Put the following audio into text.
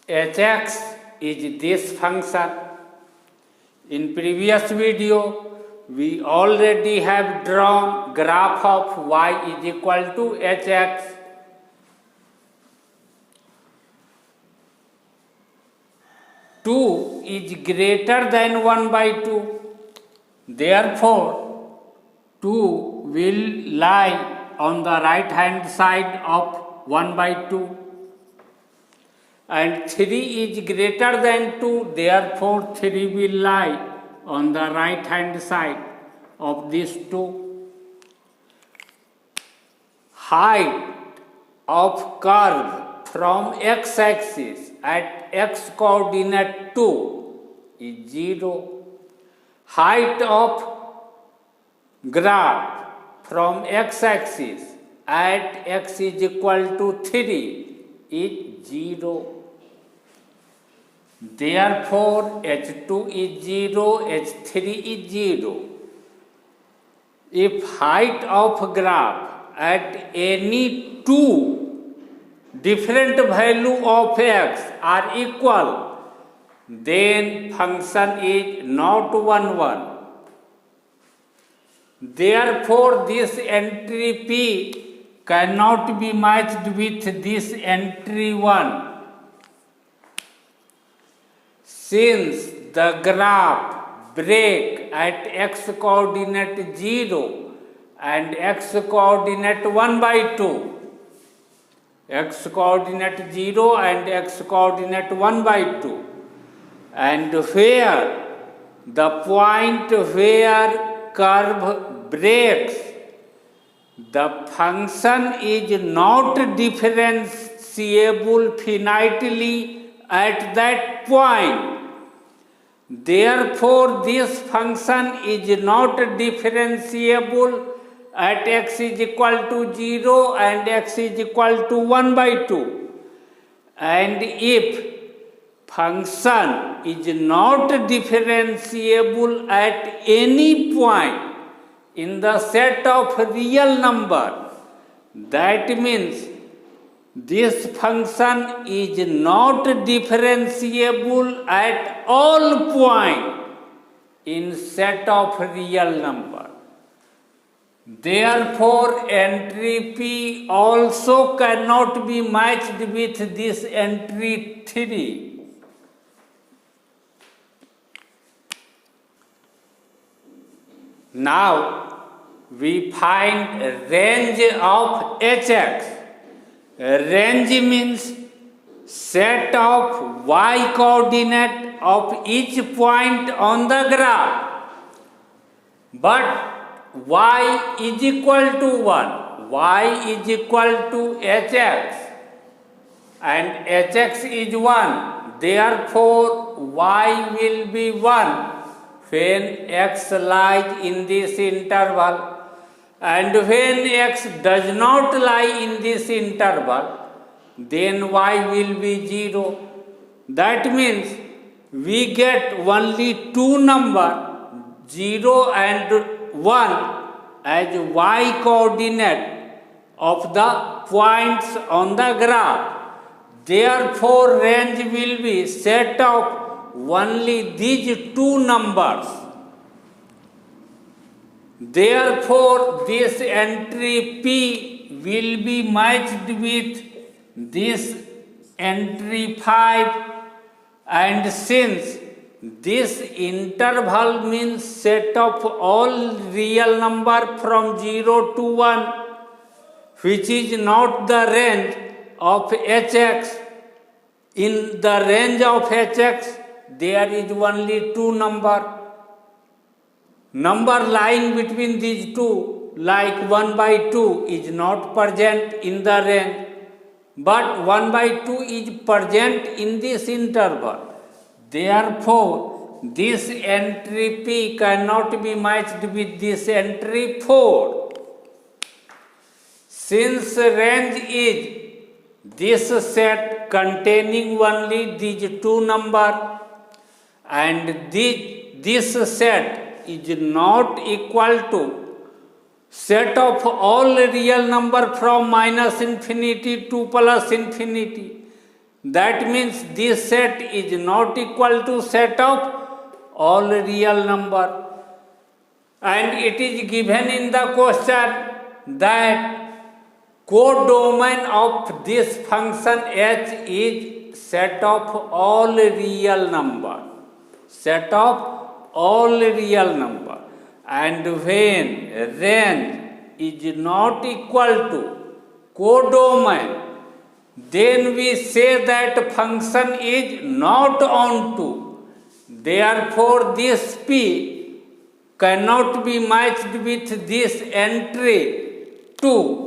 hx is this function. In previous video, we already have drawn graph of y is equal to hx. Two is greater than 1 by 2. Therefore, 2 will lie on the right hand side of 1 by 2. And 3 is greater than 2, therefore 3 will lie on the right hand side of these 2. Height of curve from x-axis at x coordinate 2 is 0. Height of graph from x-axis at x is equal to 3 is 0. Therefore, h2 is 0, h3 is 0. If height of graph at any two different value of x are equal, then function is not 1, 1. Therefore, this entry P cannot be matched with this entry 1. Since the graph break at x coordinate 0 and x coordinate 1 by 2, x coordinate 0 and x coordinate 1 by 2, and where the point where curve breaks, the function is not differentiable finitely at that point. Therefore, this function is not differentiable at x is equal to 0 and x is equal to 1 by 2. And if function is not differentiable at any point in the set of real number, that means this function is not differentiable at all points in set of real number. Therefore, entry P also cannot be matched with this entry 3. Now, we find range of hx. Range means set of y coordinate of each point on the graph. But y is equal to 1. Y is equal to hx. And hx is 1. Therefore, y will be 1 when x lies in this interval. And when x does not lie in this interval, then y will be 0. That means we get only two numbers, 0 and 1, as y coordinate of the points on the graph. Therefore, range will be set of only these two numbers. Therefore, this entry P will be matched with this entry 5, and since this interval means set of all real number from 0 to 1, which is not the range of hx. In the range of hx, there is only two number. Number lying between these two, like 1 by 2, is not present in the range, but 1 by 2 is present in this interval. Therefore, this entry P cannot be matched with this entry 4. Since range is this set containing only these two numbers, and this set is not equal to set of all real number from minus infinity to plus infinity, That means this set is not equal to set of all real number. And it is given in the question that codomain of this function h is set of all real number. Set of all real number. And when range is not equal to codomain, then we say that function is not onto. Therefore, this P cannot be matched with this entry 2.